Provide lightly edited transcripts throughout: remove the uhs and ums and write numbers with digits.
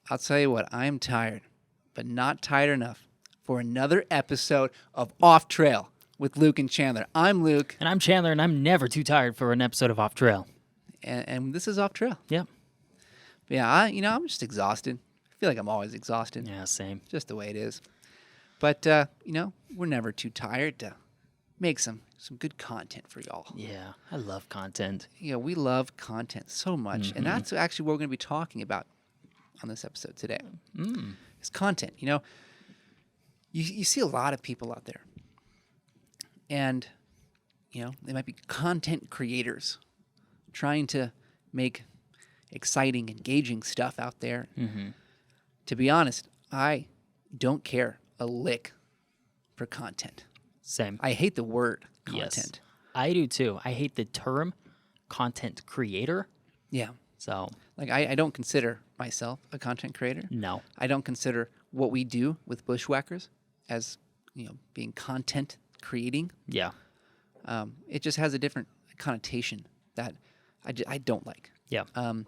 I'll tell you what, I am tired, but not tired enough for another episode of Off Trail with Luke and Chandler. I'm Luke. And I'm Chandler, and I'm never too tired for an episode of Off Trail. And this is Off Trail. Yep. But yeah, I'm just exhausted. I feel like I'm always exhausted. Yeah, same. Just the way it is. But, we're never too tired to make some good content for y'all. Yeah, I love content. We love content so much. Mm-hmm. And that's actually what we're going to be talking about on this episode today. It's content. You see a lot of people out there. And, they might be content creators trying to make exciting, engaging stuff out there. Mm-hmm. To be honest, I don't care a lick for content. Same. I hate the word Yes. content. I do too. I hate the term content creator. Yeah. So, Like, I don't consider myself a content creator. no. I don't consider what we do with BUSHWHACKERS as, being content creating. Yeah. It just has a different connotation that I don't like. Yeah. And,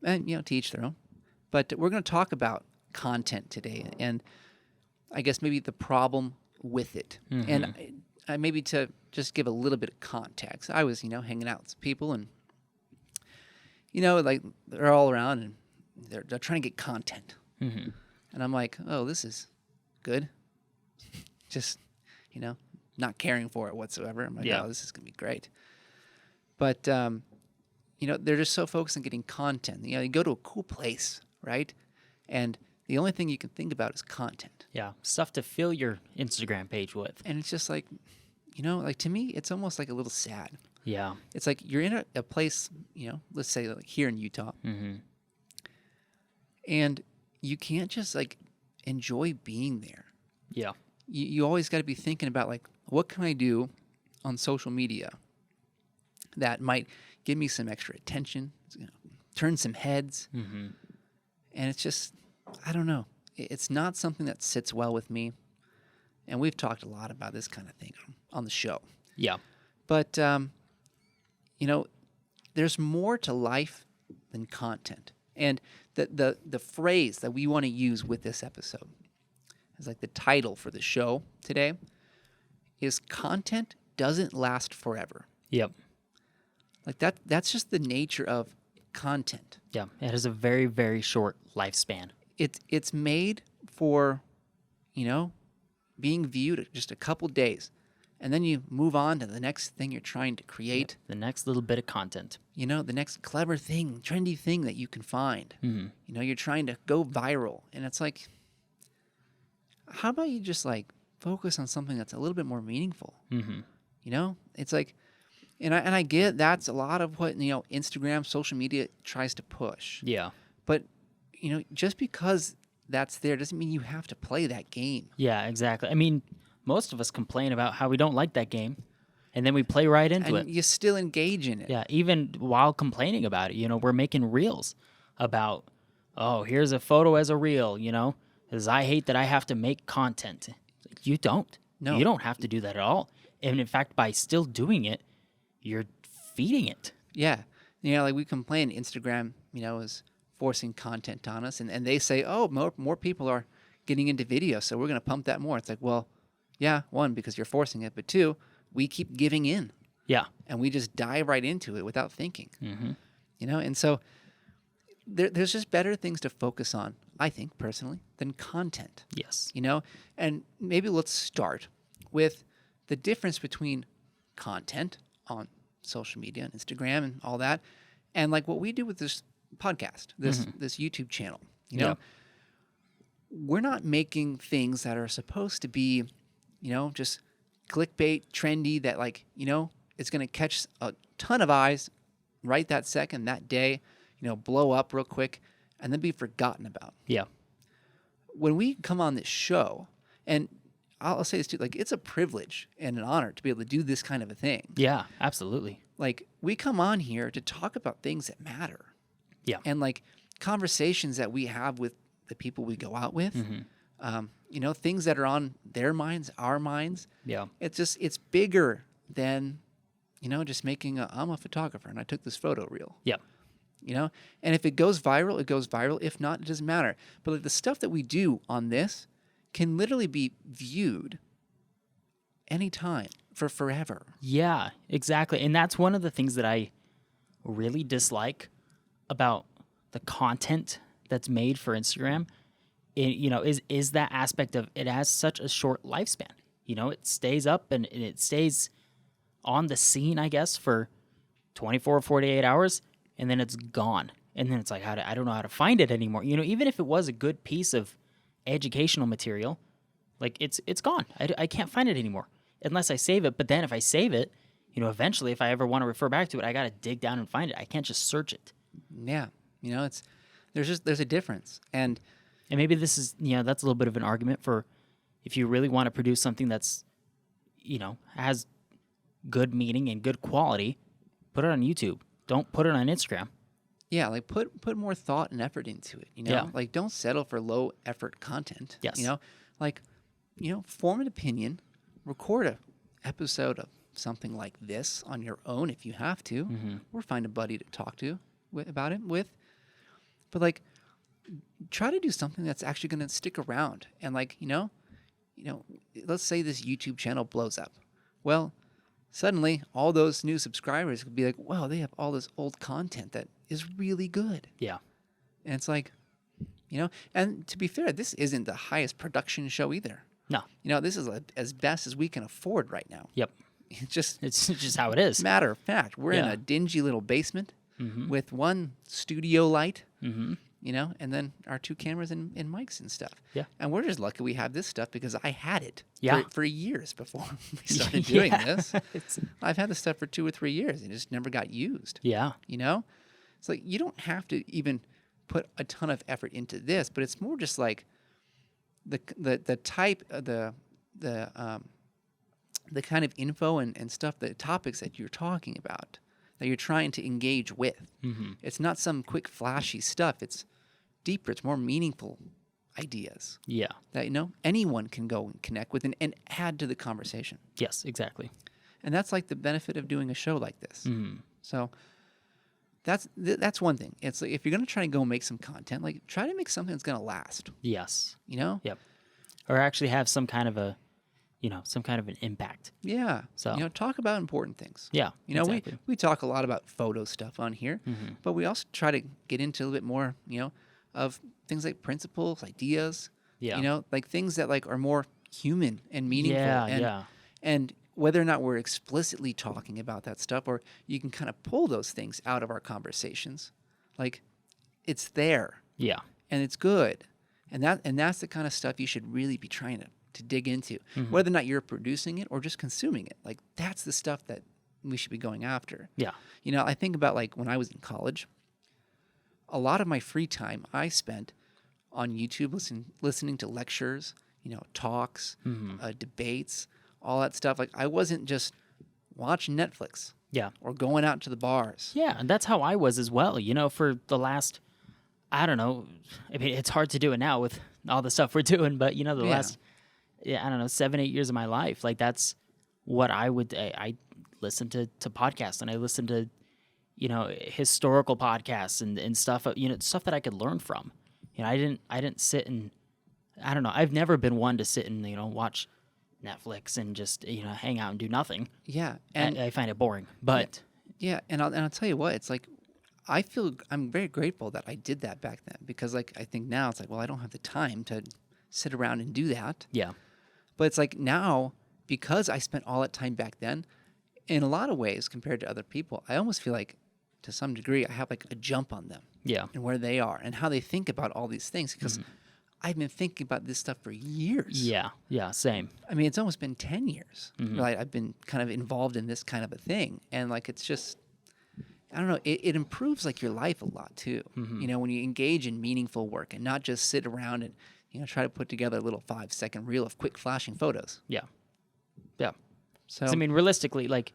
to each their own. But we're going to talk about content today and I guess maybe the problem with it. Mm-hmm. And I maybe to just give a little bit of context, I was, hanging out with some people and, like they're all around and they're trying to get content. Mm-hmm. And I'm like, oh, this is good. Just, not caring for it whatsoever. I'm like, Yeah. oh, this is going to be great. But, they're just so focused on getting content. You go to a cool place, right? And the only thing you can think about is content. Yeah. Stuff to fill your Instagram page with. And it's just like, to me, it's almost like a little sad. Yeah. It's like you're in a place, let's say like here in Utah, Mm-hmm. and you can't just like enjoy being there. Yeah. You always got to be thinking about like, what can I do on social media that might give me some extra attention, turn some heads. Mm-hmm. And it's just, I don't know. It's not something that sits well with me. And we've talked a lot about this kind of thing on the show. Yeah. But, there's more to life than content. And the phrase that we want to use with this episode is like the title for the show today is content doesn't last forever. Yep. Like that's just the nature of content. Yeah. It has a very, very short lifespan. It's made for, being viewed just a couple days. And then you move on to the next thing you're trying to create. The next little bit of content. The next clever thing, trendy thing that you can find. Mm-hmm. You're trying to go viral. And it's like, how about you just like focus on something that's a little bit more meaningful? Mm-hmm. It's like, and I get that's a lot of what, Instagram, social media tries to push. Yeah. But, just because that's there doesn't mean you have to play that game. Yeah, exactly. I mean, most of us complain about how we don't like that game, and then we play right into And it. you still engage in it. Yeah, even while complaining about it, we're making reels about, oh, here's a photo as a reel, because I hate that I have to make content. You don't. No. You don't have to do that at all. And in fact, by still doing it, you're feeding it. Yeah. Like we complain Instagram, is forcing content on us. And they say, oh, more people are getting into video, so we're going to pump that more. It's like, well, yeah, one, because you're forcing it. But two, we keep giving in. Yeah. And we just dive right into it without thinking. Mm-hmm. And so there's just better things to focus on, I think, personally, than content. Yes. And maybe let's start with the difference between content on social media and Instagram and all that, and like what we do with this podcast, this YouTube channel. Yeah. We're not making things that are supposed to be, just clickbait, trendy, that like, it's going to catch a ton of eyes right that second, that day, blow up real quick, and then be forgotten about. Yeah. When we come on this show, and I'll say this too, like it's a privilege and an honor to be able to do this kind of a thing. Yeah, absolutely. Like we come on here to talk about things that matter. Yeah. And like conversations that we have with the people we go out with, things that are on their minds, our minds. Yeah. It's bigger than, just making I'm a photographer and I took this photo reel. Yeah. you know? And if it goes viral, it goes viral. If not, it doesn't matter. But like the stuff that we do on this can literally be viewed anytime for forever. Yeah, exactly. And that's one of the things that I really dislike about the content that's made for Instagram. Is that aspect of it has such a short lifespan. It stays up and it stays on the scene, I guess, for 24 or 48 hours, and then it's gone. And then it's like, I don't know how to find it anymore. Even if it was a good piece of educational material, like it's gone. I can't find it anymore unless I save it. But then if I save it, eventually if I ever want to refer back to it, I got to dig down and find it. I can't just search it. Yeah. There's a difference. And maybe this is, that's a little bit of an argument for if you really want to produce something that's, has good meaning and good quality, put it on YouTube. Don't put it on Instagram. Yeah, like put more thought and effort into it, Yeah. Like don't settle for low effort content. Yes. Form an opinion, record a episode of something like this on your own if you have to, or find a buddy to talk to about it with. But like, try to do something that's actually going to stick around. And like, let's say this YouTube channel blows up. Well, suddenly all those new subscribers could be like, wow, they have all this old content that is really good. Yeah. And it's like, and to be fair, this isn't the highest production show either. No. This is as best as we can afford right now. Yep. It's just how it is. Matter of fact, we're in Yeah. a dingy little basement with one studio light, and then our 2 cameras and mics and stuff. Yeah. And we're just lucky we have this stuff because I had it Yeah. for years before we started doing Yeah. this. I've had this stuff for 2 or 3 years and it just never got used. Yeah. It's like you don't have to even put a ton of effort into this, but it's more just like the type of the kind of info and stuff, the topics that you're talking about, that you're trying to engage with. It's not some quick flashy stuff. It's deeper. It's more meaningful ideas Yeah. that anyone can go and connect with and add to the conversation. Yes, exactly. And that's like the benefit of doing a show like this. So that's one thing. It's like if you're going to try to go make some content, like try to make something that's going to last. Yes. Yep. Or actually have some kind of an impact. Yeah. So talk about important things. Yeah. Exactly. we talk a lot about photo stuff on here, but we also try to get into a little bit more, of things like principles, ideas. Yeah. Like things that like are more human and meaningful. Yeah. And whether or not we're explicitly talking about that stuff, or you can kind of pull those things out of our conversations, like it's there. Yeah. And it's good. And that's the kind of stuff you should really be trying to dig into, whether or not you're producing it or just consuming it. Like that's the stuff that we should be going after. Yeah. I think about like when I was in college, a lot of my free time I spent on YouTube listening to lectures, talks, debates, all that stuff. Like I wasn't just watching Netflix. Yeah. Or going out to the bars. Yeah, and that's how I was as well. For the last, I don't know, I mean, it's hard to do it now with all the stuff we're doing, but last, I don't know, 7-8 years of my life, like that's what I would. I listened to podcasts and I listened to, historical podcasts and stuff. Stuff that I could learn from. I didn't sit and, I don't know. I've never been one to sit and watch Netflix and just hang out and do nothing. Yeah, and I find it boring. But yeah, and I'll tell you what, it's like I'm very grateful that I did that back then, because like I think now it's like, well, I don't have the time to sit around and do that. Yeah. But it's like now, because I spent all that time back then, in a lot of ways compared to other people, I almost feel like to some degree I have like a jump on them. Yeah. And where they are and how they think about all these things, because I've been thinking about this stuff for years. Yeah, same. I mean, it's almost been 10 years. Right? I've been kind of involved in this kind of a thing. And like, it's just, I don't know, it improves like your life a lot too. When you engage in meaningful work and not just sit around and, try to put together a little 5-second reel of quick flashing photos. Yeah. So, I mean, realistically, like,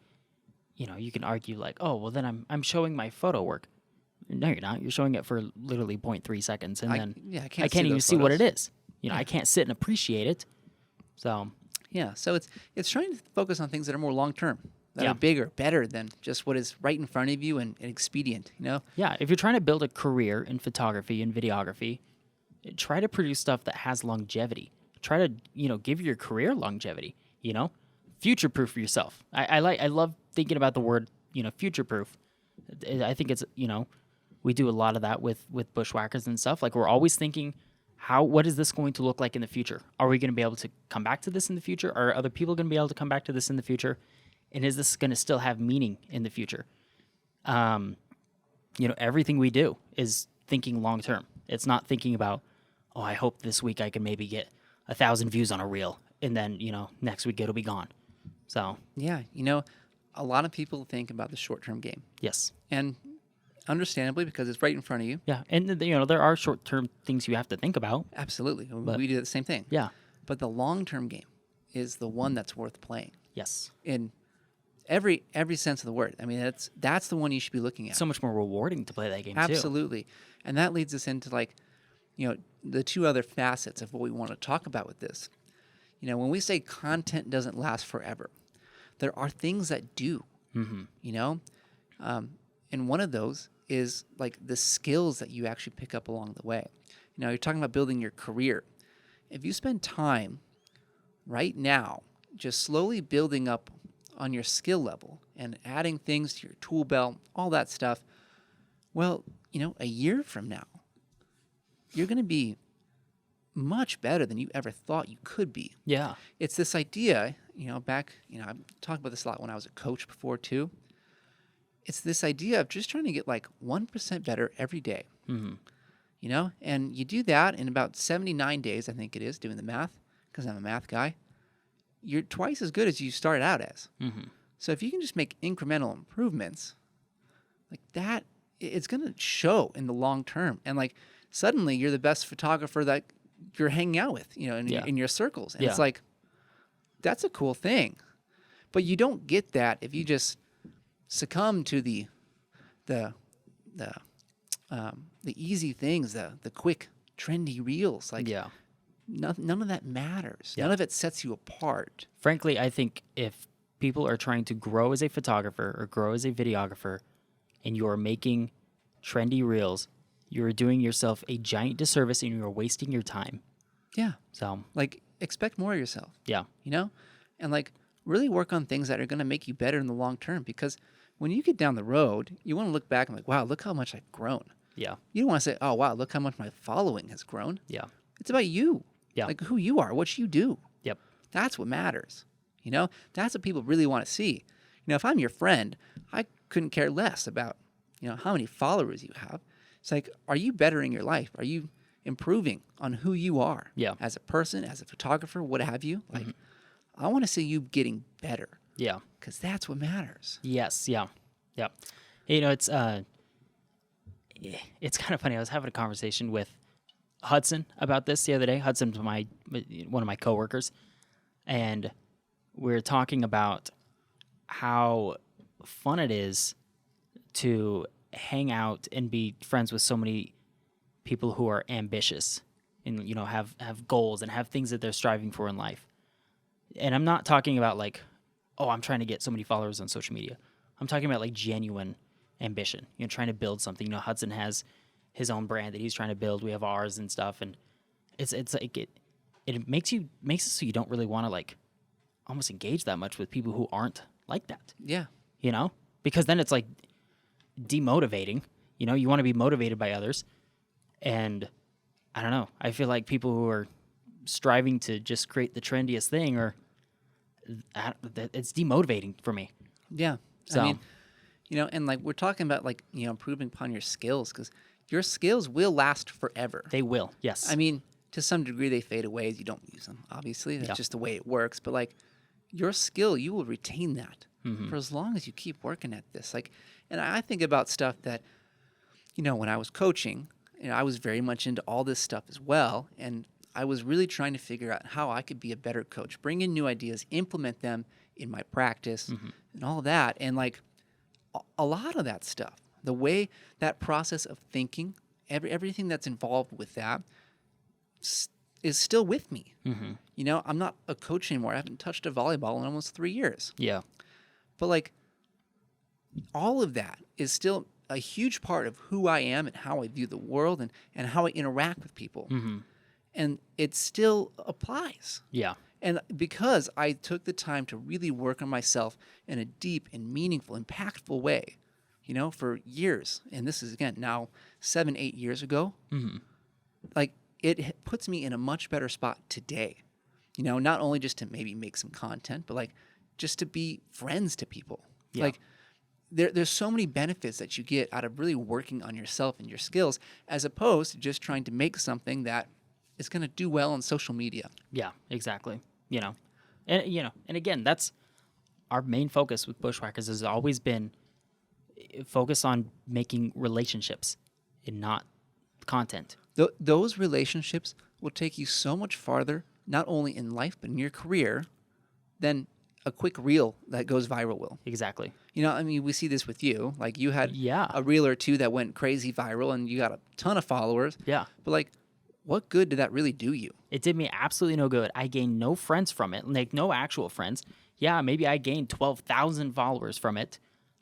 you can argue like, oh, well, then I'm showing my photo work. No, you're not. You're showing it for literally 0.3 seconds, and then I can't even see what it is. I can't sit and appreciate it. So yeah, so it's trying to focus on things that are more long term. that are bigger, better than just what is right in front of you and expedient, you know? Yeah, if you're trying to build a career in photography and videography, try to produce stuff that has longevity. Try to, give your career longevity, future-proof yourself. I love thinking about the word, future-proof. I think it's, we do a lot of that with Bushwhackers and stuff. Like, we're always thinking, what is this going to look like in the future? Are we going to be able to come back to this in the future? Are other people going to be able to come back to this in the future? And is this going to still have meaning in the future? Everything we do is thinking long-term. It's not thinking about, I hope this week I can maybe get 1,000 views on a reel, and then, next week it'll be gone. So. Yeah, a lot of people think about the short-term game. Yes. And understandably, because it's right in front of you. Yeah, and, there are short-term things you have to think about. Absolutely. We do the same thing. Yeah. But the long-term game is the one that's worth playing. Yes. In every sense of the word. I mean, that's the one you should be looking at. So much more rewarding to play that game, too. Absolutely. And that leads us into, the two other facets of what we want to talk about with this. When we say content doesn't last forever, there are things that do, and one of those is the skills that you actually pick up along the way. You're talking about building your career. If you spend time right now just slowly building up on your skill level and adding things to your tool belt, all that stuff, well, a year from now, you're going to be much better than you ever thought you could be. Yeah. It's this idea, back, I've talked about this a lot when I was a coach before too. It's this idea of just trying to get 1% better every day. Mm-hmm. And you do that in about 79 days, I think it is, doing the math, because I'm a math guy. You're twice as good as you started out as. Mm-hmm. So if you can just make incremental improvements like that, it's going to show in the long term. And suddenly you're the best photographer that you're hanging out with, in your circles. And it's that's a cool thing. But you don't get that if you just succumb to the easy things, the quick, trendy reels. None of that matters. Yeah. None of it sets you apart. Frankly, I think if people are trying to grow as a photographer or grow as a videographer and you are making trendy reels, you're doing yourself a giant disservice and you're wasting your time. Yeah. So, expect more of yourself. Yeah. And really work on things that are going to make you better in the long term, because when you get down the road, you want to look back and wow, look how much I've grown. Yeah. You don't want to say, oh, wow, look how much my following has grown. Yeah. It's about you. Yeah. Who you are, what you do. Yep. That's what matters. That's what people really want to see. If I'm your friend, I couldn't care less about, how many followers you have. It's are you bettering your life? Are you improving on who you are? Yeah. As a person, as a photographer, what have you? I want to see you getting better. Yeah. Because that's what matters. Yes. Yeah. Yeah. It's kind of funny. I was having a conversation with Hudson about this the other day. Hudson's one of my coworkers, and we were talking about how fun it is to hang out and be friends with so many people who are ambitious and have goals and have things that they're striving for in life. And I'm not talking about I'm trying to get so many followers on social media. I'm talking about genuine ambition. Trying to build something. Hudson has his own brand that he's trying to build. We have ours and stuff, and it makes it so you don't really want to almost engage that much with people who aren't like that. Yeah. Because then it's demotivating. You want to be motivated by others, and I don't know. I feel like people who are striving to just create the trendiest thing it's demotivating for me. Yeah. So, I mean, and we're talking about improving upon your skills, because your skills will last forever. They will. Yes. I mean, to some degree they fade away as you don't use them. Obviously, that's just the way it works. But your skill, you will retain that for as long as you keep working at this. And I think about stuff that, when I was coaching, I was very much into all this stuff as well. And I was really trying to figure out how I could be a better coach, bring in new ideas, implement them in my practice and all that. And a lot of that stuff, the way that process of thinking, everything that's involved with that is still with me. I'm not a coach anymore. I haven't touched a volleyball in almost 3 years. Yeah. But like all of that is still a huge part of who I am and how I view the world and how I interact with people. And it still applies. Yeah. And because I took the time to really work on myself in a deep and meaningful, impactful way, you know, for years, and this is again now 7-8 years ago, like it puts me in a much better spot today. You know, not only just to maybe make some content, but like just to be friends to people. Yeah. Like there's so many benefits that you get out of really working on yourself and your skills, as opposed to just trying to make something that is going to do well on social media. Yeah, exactly. You know, and again, that's our main focus with Bushwhackers has always been focus on making relationships and not content. Those relationships will take you so much farther, not only in life, but in your career, than a quick reel that goes viral will. Exactly. You know, I mean, we see this with you. Like you had Yeah. a reel or two that went crazy viral and you got a ton of followers. Yeah. But like, what good did that really do you? It did me absolutely no good. I gained no friends from it, like no actual friends. Yeah, maybe I gained 12,000 followers from it.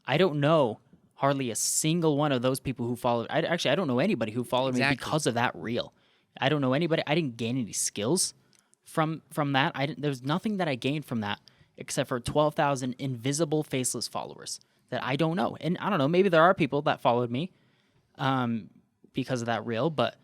I don't know hardly a single one of those people who followed. I don't know anybody who followed me because of that reel. I don't know anybody. I didn't gain any skills from that. There was nothing that I gained from that except for 12,000 invisible, faceless followers that I don't know. And I don't know. Maybe there are people that followed me because of that reel, but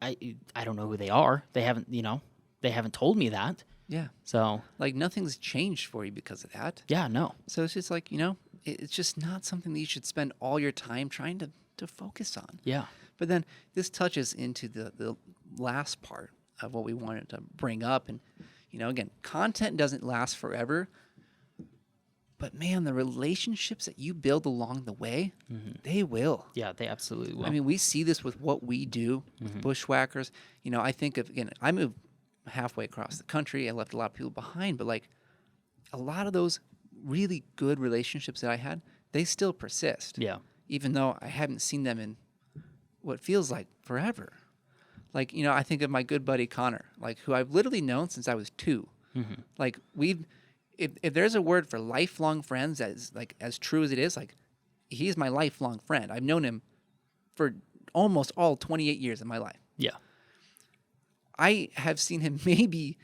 I don't know who they are. They haven't told me that. Yeah. So Like nothing's changed for you because of that. yeah, no. So it's just like, you know, it's just not something that you should spend all your time trying to focus on. Yeah. But then this touches into the last part of what we wanted to bring up. And, you know, again, content doesn't last forever. But man, the relationships that you build along the way, they will. Yeah, they absolutely will. I mean, we see this with what we do with Bushwhackers. You know, I think of, again, I moved halfway across the country. I left a lot of people behind. But like a lot of those really good relationships that I had, they still persist. yeah. Even though I haven't seen them in what feels like forever. Like, you know, I think of my good buddy Connor, like who I've literally known since I was 2. Like if there's a word for lifelong friends that is like as true as it is, like he's my lifelong friend. I've known him for almost all 28 years of my life. Yeah. I have seen him maybe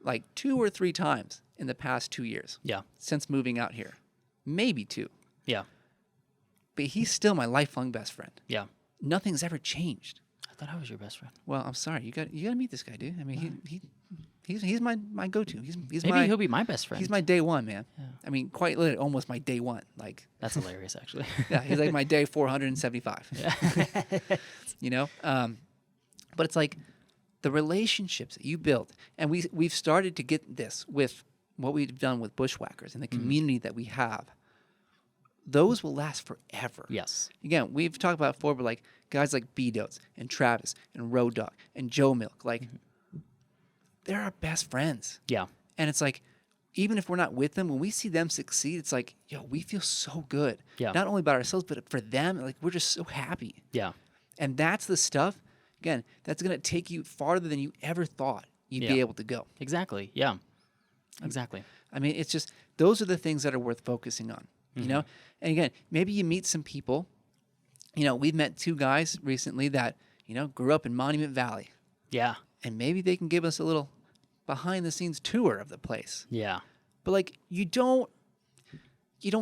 like 2 or 3 times in the past 2 years Yeah. since moving out here. Maybe 2. Yeah. But he's still my lifelong best friend. Yeah. Nothing's ever changed. I thought I was your best friend. Well, I'm sorry. You got to meet this guy, dude. I mean, he's my go-to. He's Maybe my he'll be my best friend. he's my day one, man. Yeah. I mean, quite literally, almost my day one. Like, That's hilarious, actually. yeah, he's like my day 475. You know, but it's like the relationships that you build, and we've started to get this with what we've done with Bushwhackers and the community that we have. Those will last forever. Yes. Again, we've talked about it before, but like guys like B-Dotes and Travis and Road Dog and Joe Milk, like they're our best friends. Yeah. And it's like, even if we're not with them, when we see them succeed, it's like, yo, we feel so good. Yeah. Not only about ourselves, but for them. Like, we're just so happy. Yeah. And that's the stuff, again, that's going to take you farther than you ever thought you'd be Yeah. able to go. Exactly. Yeah. Exactly. I mean, it's just, those are the things that are worth focusing on, you know? And again, maybe you meet some people, you know, we've met 2 guys recently that, you know, grew up in Monument Valley. Yeah. And maybe they can give us a little behind the scenes tour of the place. Yeah. But like you don't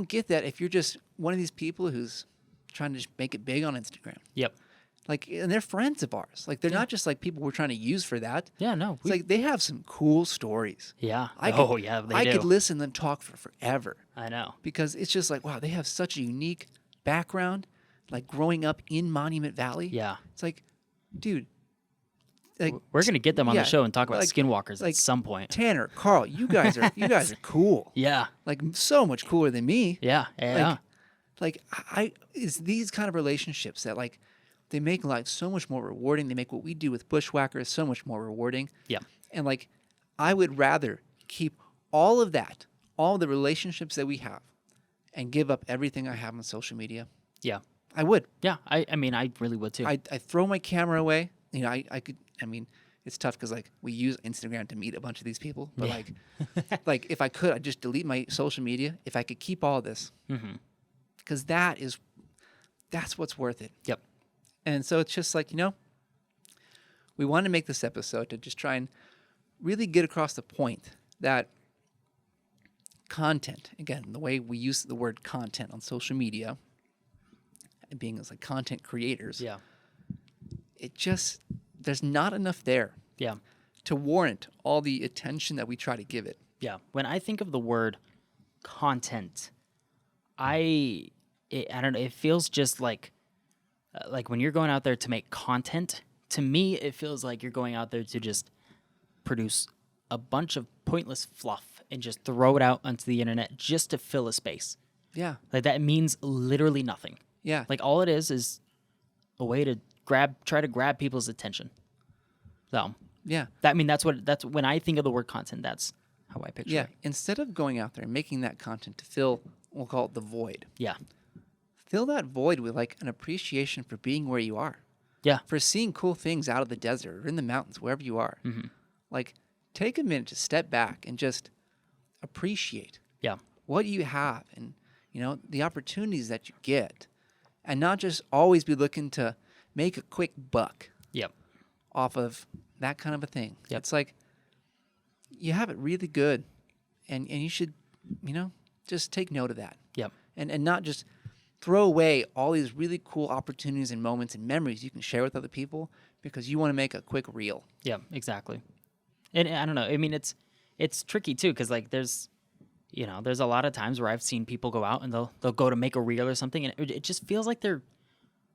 get that if you're just one of these people who's trying to just make it big on Instagram. Yep. Like, and they're friends of ours. Like, they're not just like people we're trying to use for that. Yeah. No. It's like they have some cool stories. yeah. I They do. could listen to them talk for forever I know. because it's just like, wow, they have such a unique background. Like growing up in Monument Valley. Yeah. It's like, dude, like We're gonna get them on yeah, the show and talk about like- skinwalkers like at some point. Tanner, Carl, you guys are cool. Yeah. Like so much cooler than me. Yeah. Yeah. Like it's these kind of relationships that like they make life so much more rewarding. They make what we do with Bushwhackers so much more rewarding. Yeah. And like I would rather keep all of that, all the relationships that we have, and give up everything I have on social media. Yeah. I would. Yeah. I mean, I really would too. I throw my camera away. You know, I could. I mean, it's tough because like we use Instagram to meet a bunch of these people, but Yeah. like if I could, I'd just delete my social media. If I could keep all this, because that's what's worth it. Yep. And so it's just like, we want to make this episode to just try and really get across the point that content, again, the way we use the word content on social media, and being as like content creators, Yeah. there's not enough there Yeah. to warrant all the attention that we try to give it. Yeah. When I think of the word content, I don't know. It feels just like when you're going out there to make content. To me, it feels like you're going out there to just produce a bunch of pointless fluff and just throw it out onto the internet just to fill a space. Yeah. Like that means literally nothing. Yeah. Like all it is a way to try to grab people's attention. So Yeah. that's when I think of the word content, that's how I picture Yeah. it. Instead of going out there and making that content to fill, we'll call it the void, Yeah. fill that void with like an appreciation for being where you are, Yeah. for seeing cool things out of the desert or in the mountains, wherever you are. Like, take a minute to step back and just appreciate Yeah. what you have and, the opportunities that you get, and not just always be looking to make a quick buck Yep. off of that kind of a thing. Yep. It's like you have it really good, and you should, just take note of that. Yep. And not just throw away all these really cool opportunities and moments and memories you can share with other people because you want to make a quick reel. Yeah, exactly. And I don't know. I mean, it's tricky too because like there's a lot of times where I've seen people go out and they'll go to make a reel or something, and it just feels like they're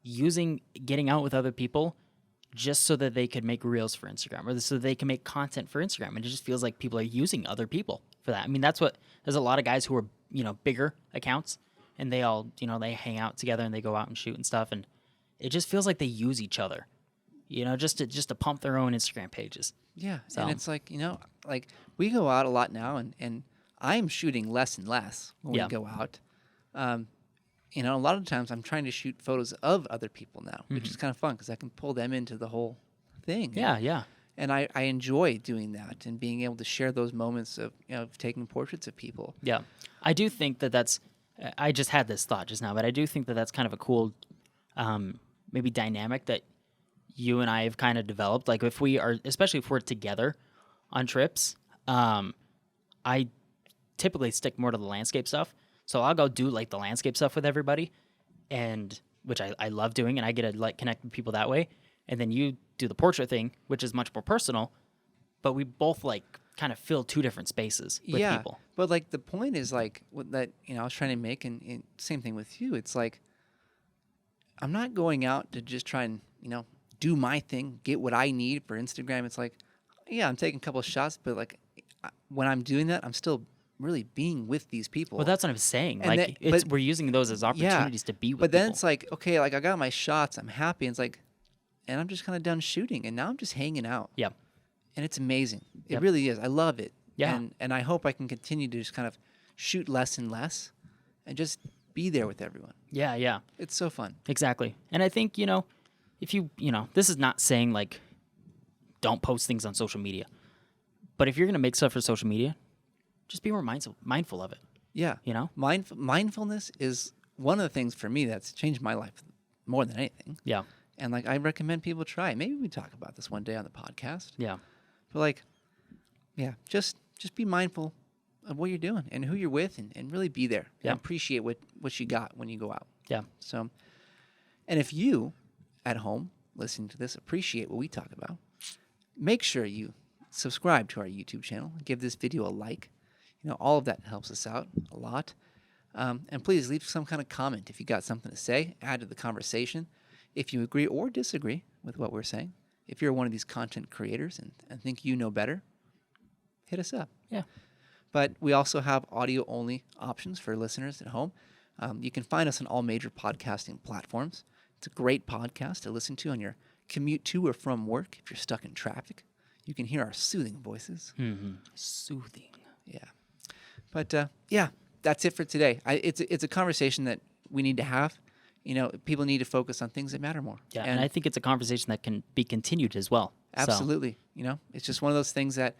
using getting out with other people just so that they could make reels for Instagram or so they can make content for Instagram, and it just feels like people are using other people for that. I mean, there's a lot of guys who are bigger accounts, and they all they hang out together and they go out and shoot and stuff, and it just feels like they use each other, just to pump their own Instagram pages. Yeah, So. and it's like, like we go out a lot now, and I'm shooting less and less when Yeah. we go out. A lot of times I'm trying to shoot photos of other people now, which is kind of fun because I can pull them into the whole thing. Yeah, yeah. And I enjoy doing that and being able to share those moments of, of taking portraits of people. Yeah, I do think that's. I just had this thought just now, but I do think that's kind of a cool, maybe dynamic that you and I have kind of developed. Like especially if we're together on trips, I typically stick more to the landscape stuff. So I'll go do like the landscape stuff with everybody, and which I love doing, and I get to like connect with people that way. And then you do the portrait thing, which is much more personal, but we both like kind of fill two different spaces with people. But like the point is like that I was trying to make, and same thing with you. It's like I'm not going out to just try and do my thing, get what I need for Instagram. It's like, yeah, I'm taking a couple of shots, but like when I'm doing that, I'm still really being with these people. Well, that's what I'm saying. And like we're using those as opportunities to be with But then people. it's like, okay, like I got my shots, I'm happy, and it's like, and I'm just kind of done shooting, and now I'm just hanging out. Yep. And it's amazing. It Yep. really is. I love it. Yeah. And I hope I can continue to just kind of shoot less and less and just be there with everyone. Yeah, yeah. It's so fun. Exactly. And I think, if you, this is not saying like don't post things on social media. But if you're going to make stuff for social media, just be more mindful of it. Yeah. Mindfulness is one of the things for me that's changed my life more than anything. Yeah. And like I recommend people try it. Maybe we talk about this one day on the podcast. Yeah. But like, yeah, just be mindful of what you're doing and who you're with, and really be there. Yeah. And appreciate what you got when you go out. Yeah. So, and if you at home listening to this appreciate what we talk about, make sure you subscribe to our YouTube channel. Give this video a like. All of that helps us out a lot. And please leave some kind of comment if you got something to say. Add to the conversation. If you agree or disagree with what we're saying, if you're one of these content creators and think you know better, hit us up. Yeah. But we also have audio-only options for listeners at home. You can find us on all major podcasting platforms. It's a great podcast to listen to on your commute to or from work. If you're stuck in traffic, you can hear our soothing voices. Mm-hmm. Soothing. Yeah. But yeah, that's it for today. It's a conversation that we need to have. you know, people need to focus on things that matter more. Yeah, and I think it's a conversation that can be continued as well. Absolutely. You know, it's just one of those things that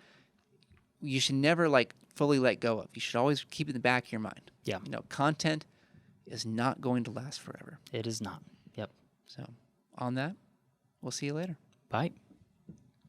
you should never like fully let go of. You should always keep it in the back of your mind. Yeah. You know, content is not going to last forever. It is not. Yep. So on that, we'll see you later. Bye.